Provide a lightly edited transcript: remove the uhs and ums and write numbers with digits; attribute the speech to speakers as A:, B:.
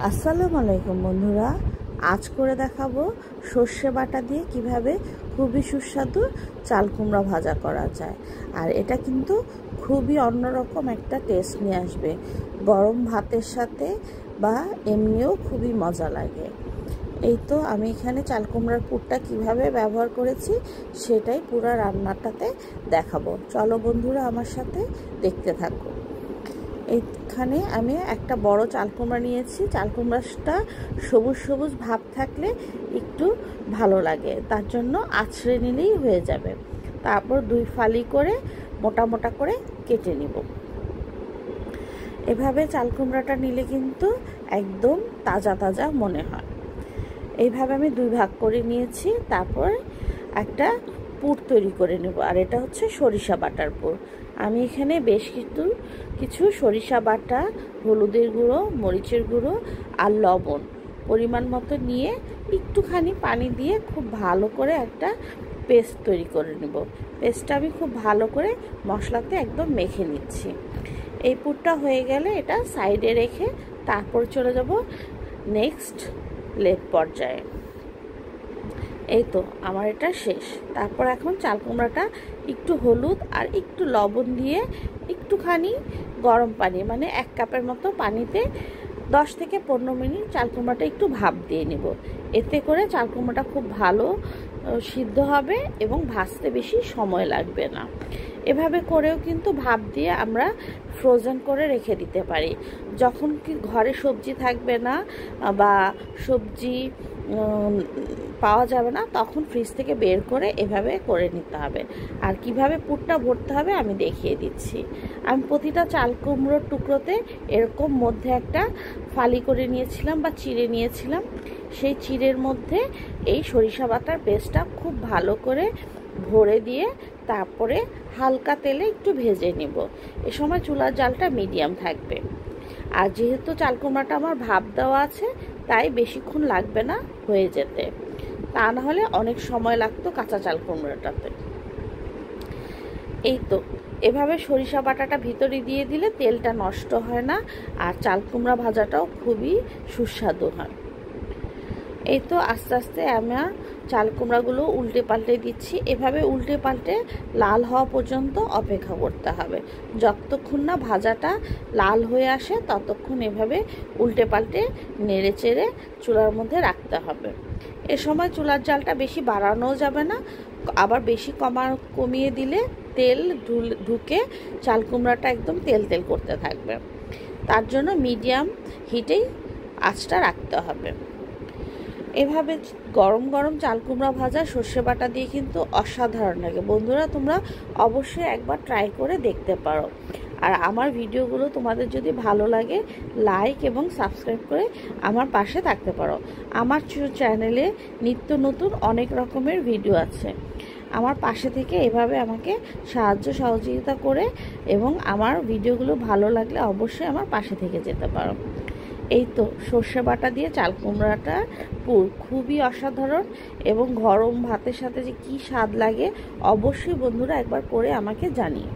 A: আসসালামু আলাইকুম বন্ধুরা, আজ করে দেখাবো সর্ষে বাটা দিয়ে কিভাবে খুবই সুস্বাদু চাল কুমড়া ভাজা করা যায়। আর এটা কিন্তু খুবই অন্যরকম একটা টেস্ট নিয়ে আসবে, গরম ভাতের সাথে বা এমনিও খুবই মজা লাগে। এই তো আমি এখানে চাল কুমড়ার পুরটা কীভাবে ব্যবহার করেছি সেটাই পুরো রান্নাটাতে দেখাবো। চলো বন্ধুরা আমার সাথে দেখতে থাকো। এইখানে আমি একটা বড় চাল কুমড়া নিয়েছি। চাল কুমড়াটা সবুজ সবুজ ভাব থাকলে একটু ভালো লাগে, তার জন্য আঁচড়ে নিলেই হয়ে যাবে। তারপর দুই ফালি করে মোটা মোটা করে কেটে নিব। এভাবে চাল কুমড়াটা নিলে কিন্তু একদম তাজা তাজা মনে হয়। এইভাবে আমি দুই ভাগ করে নিয়েছি। তারপর একটা পুর তৈরি করে নেব, আর এটা হচ্ছে সরিষা বাটার পুর। আমি এখানে বেশ কিছু সরিষা বাটা, হলুদের গুঁড়ো, মরিচের গুঁড়ো আর লবণ পরিমাণ মতো নিয়ে একটুখানি পানি দিয়ে খুব ভালো করে একটা পেস্ট তৈরি করে নেব। পেস্টটা আমি খুব ভালো করে মশলাতে একদম মেখে নিচ্ছি। এই পুরটা হয়ে গেলে এটা সাইডে রেখে তারপর চলে যাব নেক্সট পর্যায়ে। এই তো আমার এটা শেষ। তারপর এখন চাল কুমড়াটা একটু হলুদ আর একটু লবণ দিয়ে একটুখানি গরম পানি, মানে 1 কাপের মতো পানিতে 10 থেকে 15 মিনিট চাল কুমড়াটা একটু ভাপ দিয়ে নেব। এতে করে চাল কুমড়াটা খুব ভালো সিদ্ধ হবে এবং ভাজতে বেশি সময় লাগবে না। এভাবে করেও কিন্তু ভাপ দিয়ে আমরা ফ্রোজেন করে রেখে দিতে পারি। যখন কি ঘরে সবজি থাকবে না বা সবজি পাওয়া যাবে না, তখন ফ্রিজ থেকে বের করে এভাবে করে নিতে হবে। আর কিভাবে পুরটা ভরতে হবে আমি দেখিয়ে দিচ্ছি। আমি প্রতিটা চাল কুমড়োর টুকরোতে এরকম মধ্যে একটা ফালি করে নিয়েছিলাম বা চিড়ে নিয়েছিলাম। সেই চিড়ের মধ্যে এই সরিষা বাটার পেস্টটা খুব ভালো করে ভরে দিয়ে তারপরে হালকা তেলে একটু ভেজে নেব। এ সময় চুলার জালটা মিডিয়াম থাকবে। আর যেহেতু চাল কুমড়াটা আমার ভাপ দেওয়া আছে, তাই বেশিক্ষণ লাগবে না হয়ে যেতে, তা না হলে অনেক সময় লাগতো কাঁচা চাল কুমড়াটাতে। এই তো এভাবে সরিষা বাটাটা ভিতরে দিয়ে দিলে তেলটা নষ্ট হয় না, আর চাল কুমড়া ভাজাটাও খুবই সুস্বাদু হয়। এই তো আস্তে আস্তে আমার চাল কুমড়াগুলো উল্টে পাল্টে দিচ্ছি। এভাবে উল্টে পাল্টে লাল হওয়া পর্যন্ত অপেক্ষা করতে হবে। যতক্ষণ না ভাজাটা লাল হয়ে আসে ততক্ষণ এভাবে উল্টে পাল্টে নেড়ে চেড়ে চুলার মধ্যে রাখতে হবে। এ সময় চুলার জালটা বেশি বাড়ানোও যাবে না, আবার বেশি কমিয়ে দিলে তেল ঢুকে চাল কুমড়াটা একদম তেল তেল করতে থাকবে। তার জন্য মিডিয়াম হিটেই আঁচটা রাখতে হবে। এভাবে গরম গরম চাল কুমড়া ভাজা সর্ষে বাটা দিয়ে কিন্তু অসাধারণ লাগে। বন্ধুরা, তোমরা অবশ্যই একবার ট্রাই করে দেখতে পারো। আর আমার ভিডিওগুলো তোমাদের যদি ভালো লাগে, লাইক এবং সাবস্ক্রাইব করে আমার পাশে থাকতে পারো। আমার চ্যানেলে নিত্য নতুন অনেক রকমের ভিডিও আছে। আমার পাশে থেকে এভাবে আমাকে সহযোগিতা করে এবং আমার ভিডিওগুলো ভালো লাগলে অবশ্যই আমার পাশে থেকে যেতে পারো। এই তো সর্ষে বাটা দিয়ে চাল কুমড়াটা পুর খুবই অসাধারণ, এবং গরম ভাতের সাথে যে কি স্বাদ লাগে অবশ্যই বন্ধুরা একবার করে আমাকে জানিও।